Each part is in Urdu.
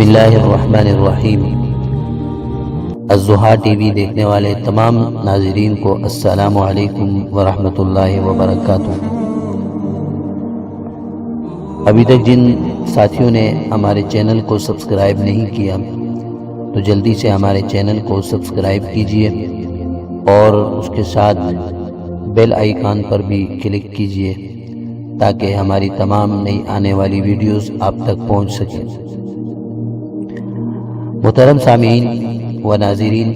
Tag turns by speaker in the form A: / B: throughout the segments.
A: اللہ الرحمن الرحیم۔ الضحیٰ ٹی وی دیکھنے والے تمام ناظرین کو السلام علیکم ورحمۃ اللہ وبرکاتہ۔ ابھی تک جن ساتھیوں نے ہمارے چینل کو سبسکرائب نہیں کیا تو جلدی سے ہمارے چینل کو سبسکرائب کیجئے اور اس کے ساتھ بیل آئیکن پر بھی کلک کیجئے تاکہ ہماری تمام نئی آنے والی ویڈیوز آپ تک پہنچ سکیں۔ محترم سامعین و ناظرین،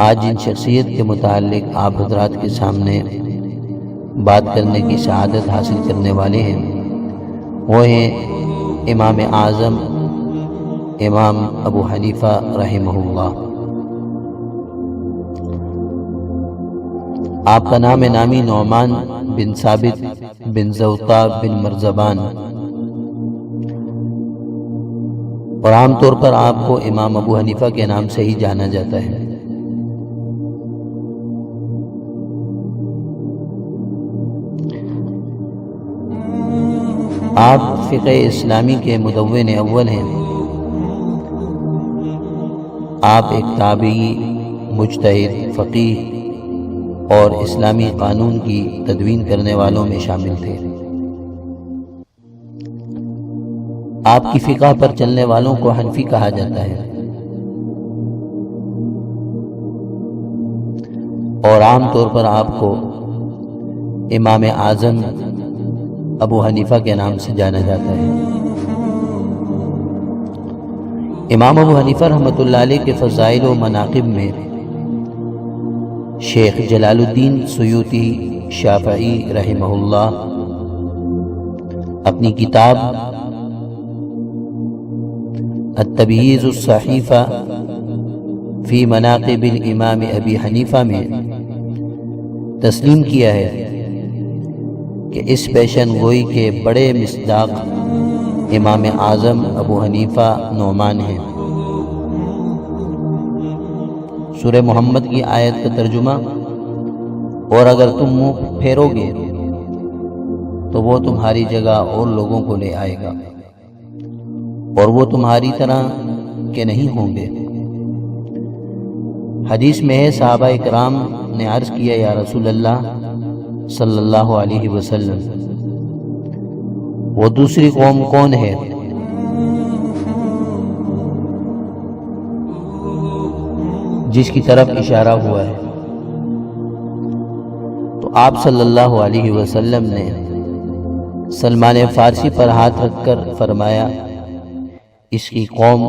A: آج جن شخصیت کے متعلق آپ حضرات کے سامنے بات کرنے کی سعادت حاصل کرنے والے ہیں وہ ہیں امام اعظم امام ابو حنیفہ رحمہ اللہ۔ آپ کا نام نامی نعمان بن ثابت بن زوطا بن مرزبان، اور عام طور پر آپ کو امام ابو حنیفہ کے نام سے ہی جانا جاتا ہے۔ آپ فقہ اسلامی کے مدون اول ہیں۔ آپ ایک تابعی، مجتہد، فقیہ اور اسلامی قانون کی تدوین کرنے والوں میں شامل تھے۔ آپ کی فقہ پر چلنے والوں کو حنفی کہا جاتا ہے، اور عام طور پر آپ کو امام اعظم ابو حنیفہ کے نام سے جانا جاتا ہے۔ امام ابو حنیفہ رحمۃ اللہ علیہ کے فضائل و مناقب میں شیخ جلال الدین سیوطی شافعی رحمہ اللہ اپنی کتاب التبییض الصحیفہ فی مناقب الامام ابی حنیفہ میں تسلیم کیا ہے کہ اس پیشن گوئی کے بڑے مصداق امام اعظم ابو حنیفہ نعمان ہیں۔ سورہ محمد کی آیت کا ترجمہ: اور اگر تم منہ پھیرو گے تو وہ تمہاری جگہ اور لوگوں کو لے آئے گا، اور وہ تمہاری طرح کے نہیں ہوں گے۔ حدیث میں ہے صحابہ اکرام نے عرض کیا یا رسول اللہ صلی اللہ علیہ وسلم، وہ دوسری قوم کون ہے؟ جس کی طرف اشارہ ہوا ہے، تو آپ صلی اللہ علیہ وسلم نے سلمان فارسی پر ہاتھ رکھ کر فرمایا اس کی قوم،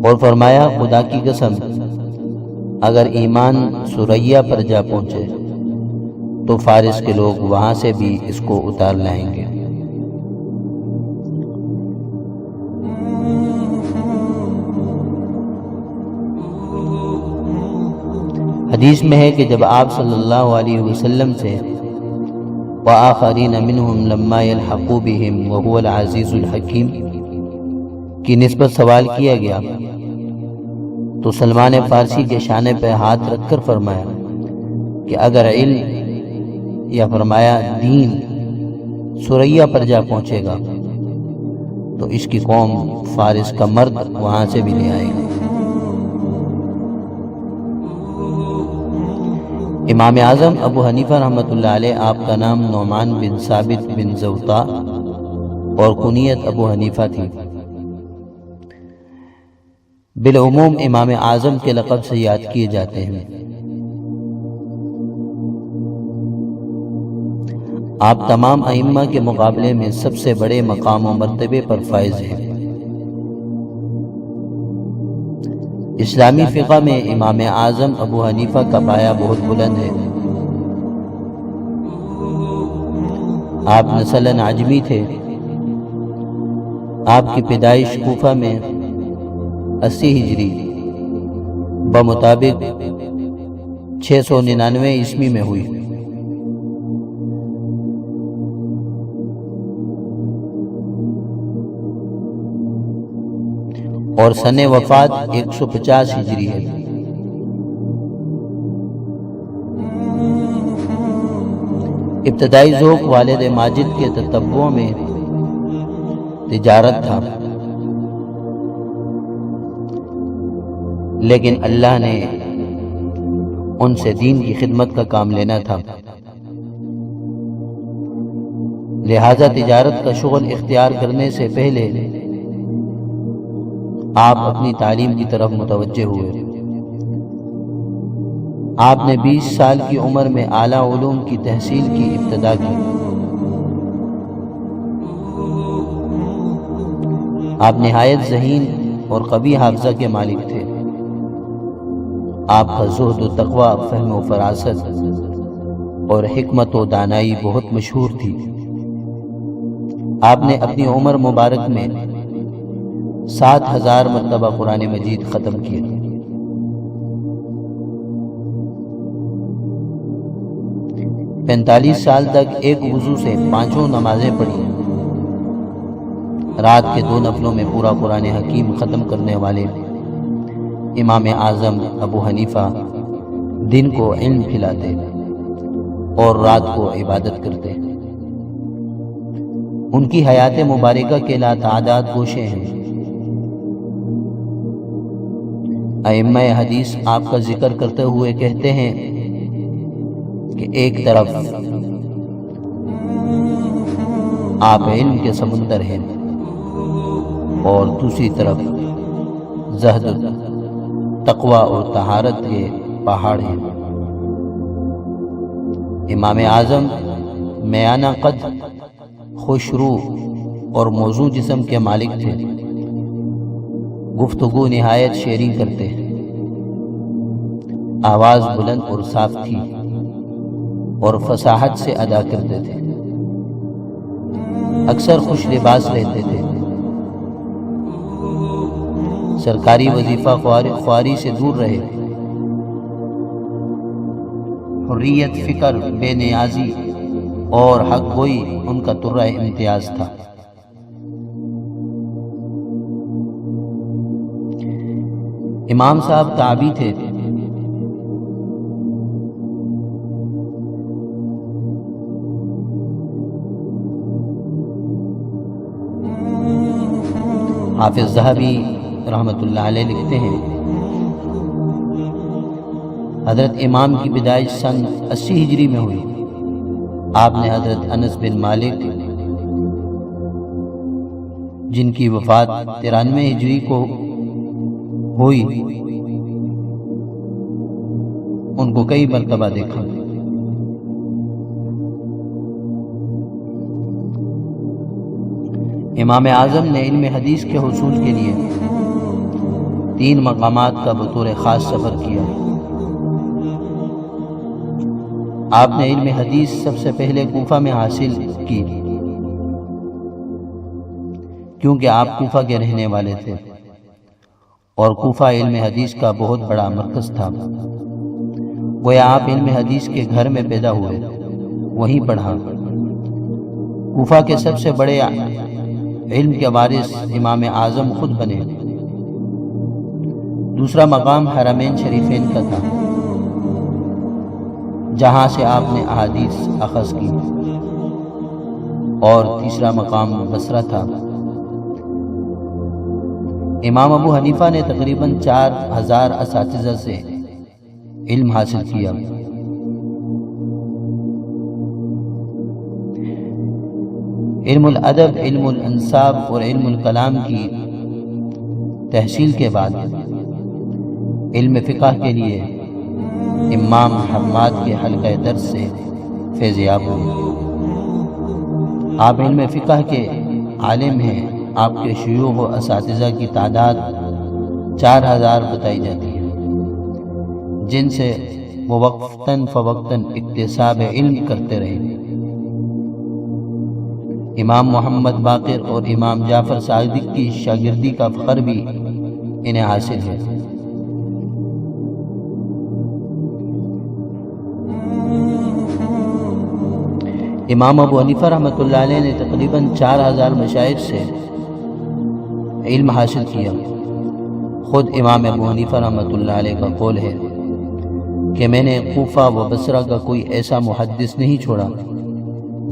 A: اور فرمایا خدا کی قسم اگر ایمان سریہ پر جا پہنچے تو فارس کے لوگ وہاں سے بھی اس کو اتار لائیں گے۔ حدیث میں ہے کہ جب آپ صلی اللہ علیہ وسلم سے وآخرین منہم لما یلحقوا بہم وہو العزیز الحکیم کی نسبت سوال کیا گیا تو سلمان فارسی کے شانے پہ ہاتھ رکھ کر فرمایا کہ اگر علم یا فرمایا دین سریہ پر جا پہنچے گا تو اس کی قوم فارس کا مرد وہاں سے بھی لے آئے گا۔ امام اعظم ابو حنیفہ رحمۃ اللہ علیہ، آپ کا نام نعمان بن ثابت بن زوطا اور کنیت ابو حنیفہ تھی۔ بالعموم امام اعظم کے لقب سے یاد کیے جاتے ہیں۔ آپ تمام ائمہ کے مقابلے میں سب سے بڑے مقام و مرتبے پر فائز ہیں۔ اسلامی فقہ میں امام اعظم ابو حنیفہ کا پایہ بہت بلند ہے۔ آپ نسلاً عجمی تھے۔ آپ کی پیدائش کوفہ میں 80 ہجری بمطابق 699 عیسوی میں ہوئی، اور سن وفات 150 ہجری ہے۔ ابتدائی ذوق والد ماجد کے تتبع میں تجارت تھا، لیکن اللہ نے ان سے دین کی خدمت کا کام لینا تھا، لہذا تجارت کا شغل اختیار کرنے سے پہلے آپ اپنی تعلیم کی طرف متوجہ ہوئے۔ آپ نے 20 سال کی عمر میں اعلیٰ علوم کی تحصیل کی ابتدا کی۔ آپ نہایت ذہین اور قوی حافظہ کے مالک تھے۔ آپ کا زہد و تقوی، فہم و فراست اور حکمت و دانائی بہت مشہور تھی۔ آپ نے اپنی عمر مبارک میں 7000 مرتبہ قرآن مجید ختم کیے۔ پینتالیس سال تک ایک وضو سے 5 نمازیں پڑھی۔ رات کے 2 نفلوں میں پورا قرآن حکیم ختم کرنے والے امام اعظم ابو حنیفہ دن کو علم کھلاتے اور رات کو عبادت کرتے۔ ان کی حیات مبارکہ کے لاتعداد گوشے ہیں۔ ائمہ حدیث آپ کا ذکر کرتے ہوئے کہتے ہیں کہ ایک طرف آپ علم کے سمندر ہیں اور دوسری طرف زہد، تقوی اور طہارت کے پہاڑ ہیں۔ امام اعظم میانہ قد، خوشرو اور موزوں جسم کے مالک تھے۔ گفتگو نہایت شیریں کرتے، آواز بلند اور صاف تھی اور فصاحت سے ادا کرتے تھے۔ اکثر خوش لباس رہتے تھے۔ سرکاری وظیفہ خواری سے دور رہے۔ حریت فکر، بے نیازی اور حق گوئی ان کا ترہ امتیاز تھا۔ امام صاحب تابعی تھے۔ حافظ ذہبی رحمۃ اللہ علیہ لکھتے ہیں، حضرت امام کی پیدائش سن 80 ہجری میں ہوئی۔ آپ نے حضرت انس بن مالک جن کی وفات 93 ہجری کو ہوئی، ان کو کئی مرتبہ دیکھا۔ امام اعظم نے علم حدیث کے حصول کے لیے 3 مقامات کا بطور خاص سفر کیا۔ آپ نے علم حدیث سب سے پہلے کوفہ میں حاصل کی، کیونکہ آپ کوفہ کے رہنے والے تھے اور کوفہ علم حدیث کا بہت بڑا مرکز تھا۔ گویا آپ علم حدیث کے گھر میں پیدا ہوئے، وہیں پڑھا۔ کوفہ کے سب سے بڑے علم کے وارث امام اعظم خود بنے۔ دوسرا مقام حرمین شریفین کا تھا، جہاں سے آپ نے احادیث اخذ کی، اور تیسرا مقام بصرہ تھا۔ امام ابو حنیفہ نے تقریباً 4000 اساتذہ سے علم حاصل کیا۔ علم الادب، علم الانساب اور علم الکلام کی تحصیل کے بعد علم فقہ کے لیے امام حماد کے حلقہ درس سے فیض یاب ہوئے۔ آپ علم فقہ کے عالم ہیں۔ آپ کے شیوخ و اساتذہ کی تعداد 4000 بتائی جاتی ہے، جن سے وہ وقتاً فوقتاً اکتساب علم کرتے رہے۔ امام محمد باقر اور امام جعفر صادق کی شاگردی کا فخر بھی انہیں حاصل ہے۔ امام ابو حنیفہ رحمۃ اللہ علیہ نے تقریباً 4000 مشائخ سے علم حاصل کیا۔ خود امام ابو حنیفہ رحمۃ اللہ علیہ کا قول ہے کہ میں نے کوفہ و بصرہ کا کوئی ایسا محدث نہیں چھوڑا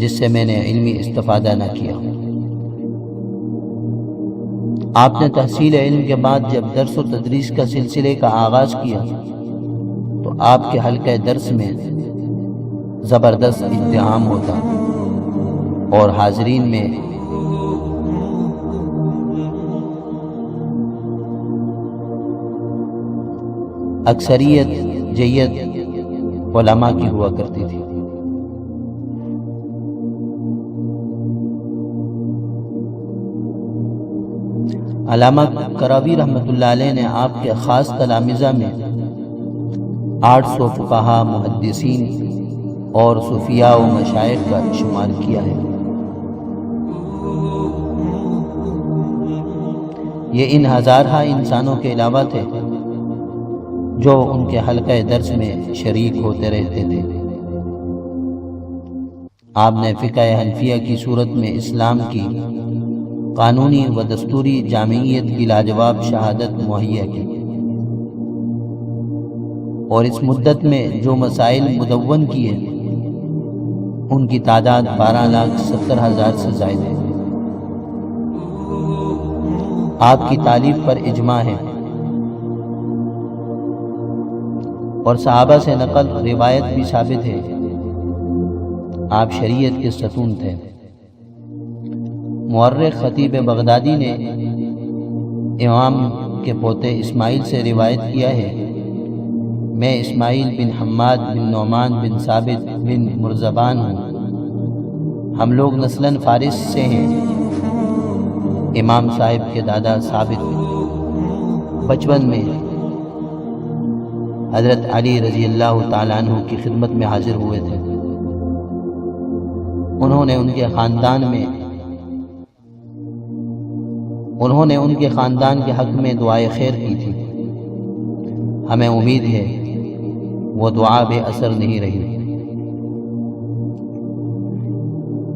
A: جس سے میں نے علمی استفادہ نہ کیا۔ آپ نے تحصیل علم کے بعد جب درس و تدریس کا سلسلے کا آغاز کیا تو آپ کے حلقہ درس میں زبردست ازدحام ہوتا اور حاضرین میں اکثریت جید علماء کی ہوا کرتی تھی۔ علامہ کراوی رحمۃ اللہ علیہ نے آپ کے خاص تلامذہ میں 800 فقہا، محدثین اور صوفیاء و مشائخ کا شمار کیا ہے۔ یہ ان ہزارہ انسانوں کے علاوہ تھے جو ان کے حلقہ درس میں شریک ہوتے رہتے تھے۔ آپ نے فقہ حنفیہ کی صورت میں اسلام کی قانونی و دستوری جامعیت کی لاجواب شہادت مہیا کی، اور اس مدت میں جو مسائل مدون کیے ان کی تعداد 12,70,000 سے زائد ہے۔ آپ کی تعلیف پر اجماع ہے اور صحابہ سے نقل روایت بھی ثابت ہے۔ آپ شریعت کے ستون تھے۔ مورخ خطیب بغدادی نے امام کے پوتے اسماعیل سے روایت کیا ہے، میں اسماعیل بن حماد بن نعمان بن ثابت بن مرزبان ہوں، ہم لوگ نسلاً فارس سے ہیں۔ امام صاحب کے دادا ثابت بچپن میں حضرت علی رضی اللہ تعالیٰ عنہ کی خدمت میں حاضر ہوئے تھے۔ انہوں نے ان کے خاندان کے حق میں دعائے خیر کی تھی۔ ہمیں امید ہے وہ دعا بے اثر نہیں رہی۔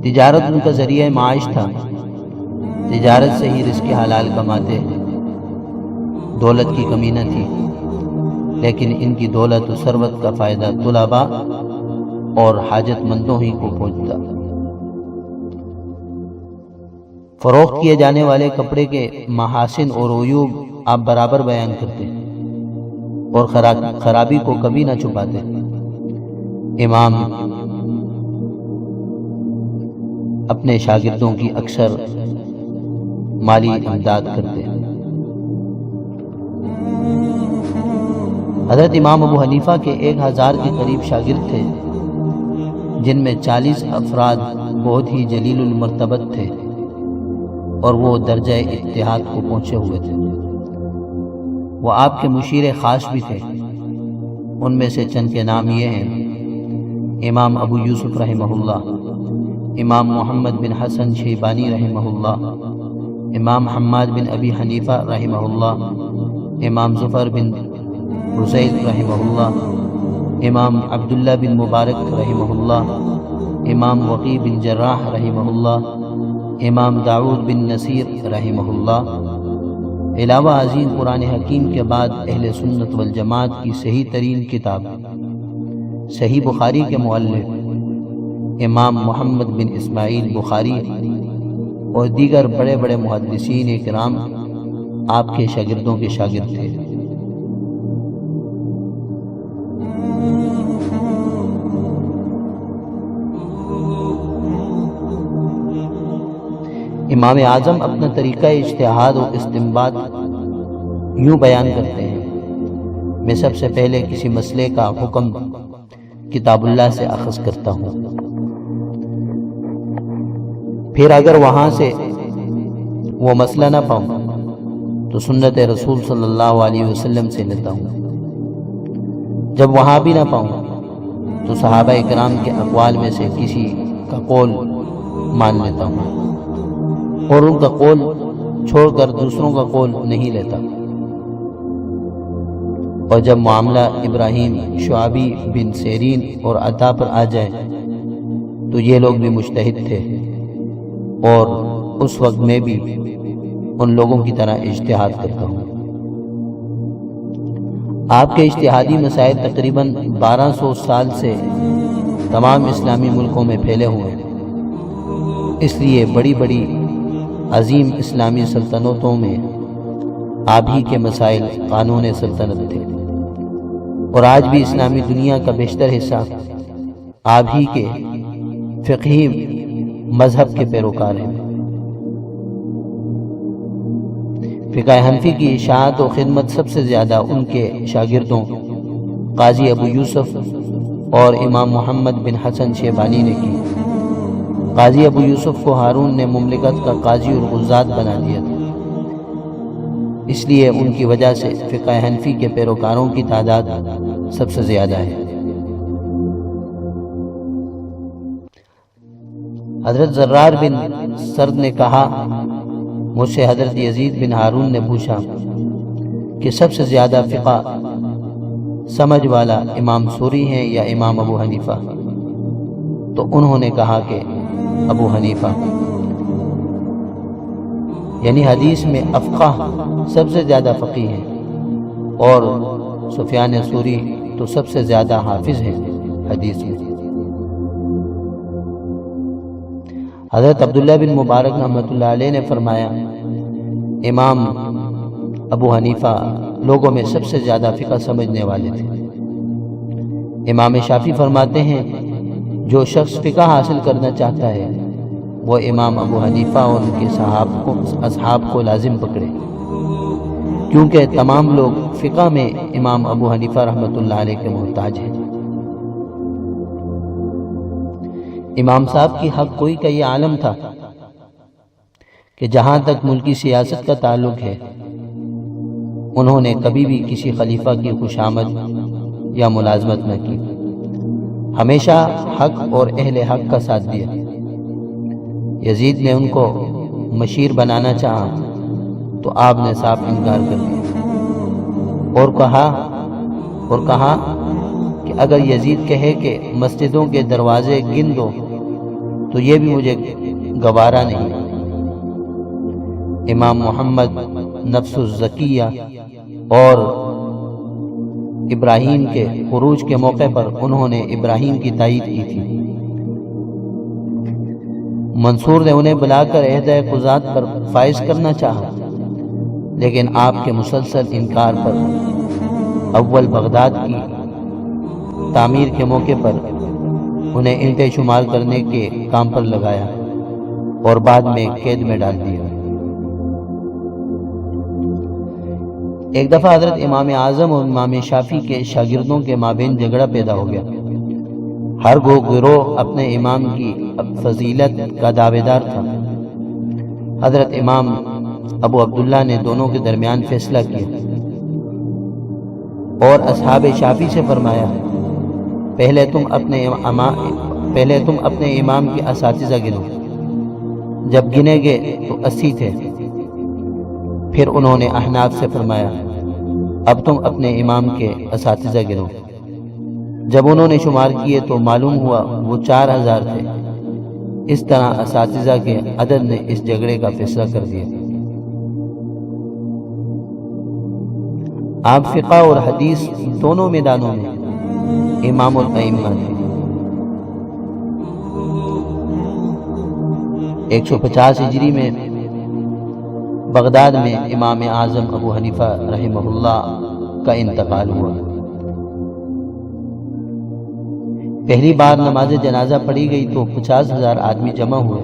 A: تجارت ان کا ذریعہ معاش تھا، تجارت سے ہی رزق حلال کماتے، دولت کی کمی نہ تھی، لیکن ان کی دولت و ثروت کا فائدہ طلباء اور حاجت مندوں ہی کو پہنچتا۔ فروخت کیے جانے والے کپڑے کے محاسن اور عیوب آپ برابر بیان کرتے اور خرابی کو کبھی نہ چھپاتے۔ امام اپنے شاگردوں کی اکثر مالی امداد کرتے۔ حضرت امام ابو حنیفہ کے 1000 کے قریب شاگرد تھے، جن میں 40 افراد بہت ہی جلیل المرتبت تھے اور وہ درجہ اجتہاد کو پہنچے ہوئے تھے۔ وہ آپ کے مشیر خاص بھی تھے۔ ان میں سے چند کے نام یہ ہیں: امام ابو یوسف رحمہ اللہ، امام محمد بن حسن شیبانی رحمہ اللہ، امام حماد بن ابی حنیفہ رحمہ اللہ، امام ظفر بن رزیل رحمہ اللہ، امام عبداللہ بن مبارک رحمہ اللہ، امام وقی بن جراح رحمہ اللہ، امام داؤد بن نصیر رحمہ اللہ۔ علاوہ ازیں قرآن حکیم کے بعد اہل سنت والجماعت کی صحیح ترین کتاب صحیح بخاری کے مؤلف امام محمد بن اسماعیل بخاری اور دیگر بڑے بڑے محدثین کرام آپ کے شاگردوں کے شاگرد تھے۔ امام اعظم اپنا طریقہ اجتہاد و استنباط یوں بیان کرتے ہیں: میں سب سے پہلے کسی مسئلے کا حکم کتاب اللہ سے اخذ کرتا ہوں، پھر اگر وہاں سے وہ مسئلہ نہ پاؤں تو سنت رسول صلی اللہ علیہ وسلم سے لیتا ہوں، جب وہاں بھی نہ پاؤں تو صحابہ اکرام کے اقوال میں سے کسی کا قول مان لیتا ہوں اور ان کا قول چھوڑ کر دوسروں کا قول نہیں لیتا۔ اور جب معاملہ ابراہیم شعبی بن سیرین اور عطا پر آ جائے تو یہ لوگ بھی مجتہد تھے، اور اس وقت میں بھی ان لوگوں کی طرح اجتہاد کرتا ہوں۔ آپ کے اجتہادی مسائل تقریباً 1200 سال سے تمام اسلامی ملکوں میں پھیلے ہوئے ہیں، اس لیے بڑی بڑی عظیم اسلامی سلطنتوں میں آپ ہی کے مسائل قانون سلطنت تھے، اور آج بھی اسلامی دنیا کا بیشتر حصہ آپ ہی کے فقہی مذہب کے پیروکار ہیں۔ فقہ حنفی کی اشاعت و خدمت سب سے زیادہ ان کے شاگردوں قاضی ابو یوسف اور امام محمد بن حسن شیبانی نے کی۔ قاضی ابو یوسف کو ہارون نے مملکت کا قاضی اور قضات بنا دیا تھا، اس لیے ان کی وجہ سے فقہ حنفی کے پیروکاروں کی تعداد سب سے زیادہ ہے۔ حضرت زرار بن سرد نے کہا، مجھ سے حضرت یزید بن ہارون نے پوچھا کہ سب سے زیادہ فقہ سمجھ والا امام سوری ہیں یا امام ابو حنیفہ؟ تو انہوں نے کہا کہ ابو حنیفہ، یعنی حدیث میں افقہ سب سے زیادہ فقیہ ہیں، اور سفیان ثوری تو سب سے زیادہ حافظ ہیں حدیث میں۔ حضرت عبداللہ بن مبارک رحمۃ اللہ علیہ نے فرمایا، امام ابو حنیفہ لوگوں میں سب سے زیادہ فقہ سمجھنے والے تھے۔ امام شافعی فرماتے ہیں، جو شخص فقہ حاصل کرنا چاہتا ہے وہ امام ابو حنیفہ اور ان کے اصحاب کو لازم پکڑے، کیونکہ تمام لوگ فقہ میں امام ابو حنیفہ رحمۃ اللہ علیہ کے محتاج ہیں۔ امام صاحب کی حق کوئی کا یہ عالم تھا کہ جہاں تک ملکی سیاست کا تعلق ہے، انہوں نے کبھی بھی کسی خلیفہ کی خوشامد یا ملازمت نہ کی، ہمیشہ حق اور اہل حق کا ساتھ دیا۔ یزید نے ان کو مشیر بنانا چاہا تو آپ نے صاف انکار کر دیا اور کہا کہ اگر یزید کہے کہ مسجدوں کے دروازے گن دو تو یہ بھی مجھے گوارا نہیں۔ امام محمد نفس الزکیہ اور ابراہیم کے خروج کے موقع پر انہوں نے ابراہیم کی تائید کی تھی۔ منصور نے انہیں بلا کر عہدہ قضات پر فائز کرنا چاہا، لیکن آپ کے مسلسل انکار پر اول بغداد کی تعمیر کے موقع پر انہیں اینٹیں شمار کرنے کے کام پر لگایا اور بعد میں قید میں ڈال دیا۔ ایک دفعہ حضرت امام اعظم اور امام شافعی کے شاگردوں کے مابین جھگڑا پیدا ہو گیا۔ ہر گروہ اپنے امام کی فضیلت کا دعوے دار تھا۔ حضرت امام ابو عبداللہ نے دونوں کے درمیان فیصلہ کیا اور اصحاب شافعی سے فرمایا، پہلے تم اپنے امام کے اساتذہ گنو۔ جب گنے گئے تو 80 تھے۔ پھر انہوں نے احناف سے فرمایا، اب تم اپنے امام کے اساتذہ گنو۔ جب انہوں نے شمار کیے تو معلوم ہوا وہ 4000 تھے۔ اس طرح اساتذہ کے عدد نے اس جھگڑے کا فیصلہ کر دیا۔ آپ فقہ اور حدیث دونوں میدانوں میں امام الائمہ تھے۔ 150 ہجری میں بغداد میں امام اعظم ابو حنیفہ رحمہ اللہ کا انتقال ہوا۔ پہلی بار نماز جنازہ پڑھی گئی تو 50,000 آدمی جمع ہوئے۔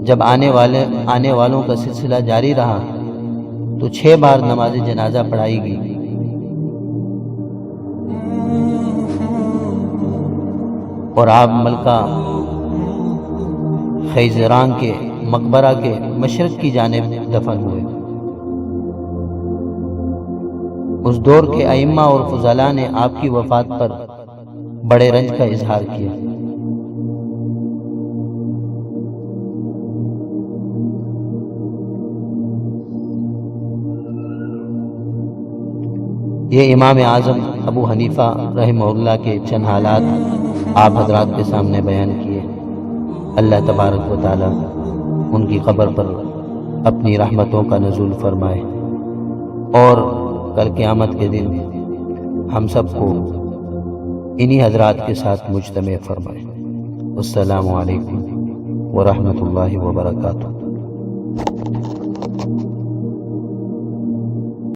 A: جب آنے والوں کا سلسلہ جاری رہا تو 6 بار نماز جنازہ پڑھائی گئی۔ اور آپ ملکہ خیزران کے مقبرہ کے مشرق کی جانب دفن ہوئے۔ اس دور کے ائمہ اور فضلاء نے آپ کی وفات پر بڑے رنج کا اظہار کیا۔ یہ امام اعظم ابو حنیفہ رحمہ اللہ کے چند حالات آپ حضرات کے سامنے بیان کیے۔ اللہ تبارک و تعالی ان کی قبر پر اپنی رحمتوں کا نزول فرمائے اور کل قیامت کے دن ہم سب کو انہی حضرات کے ساتھ مجتمع فرمائے۔ السلام علیکم ورحمۃ اللہ وبرکاتہ۔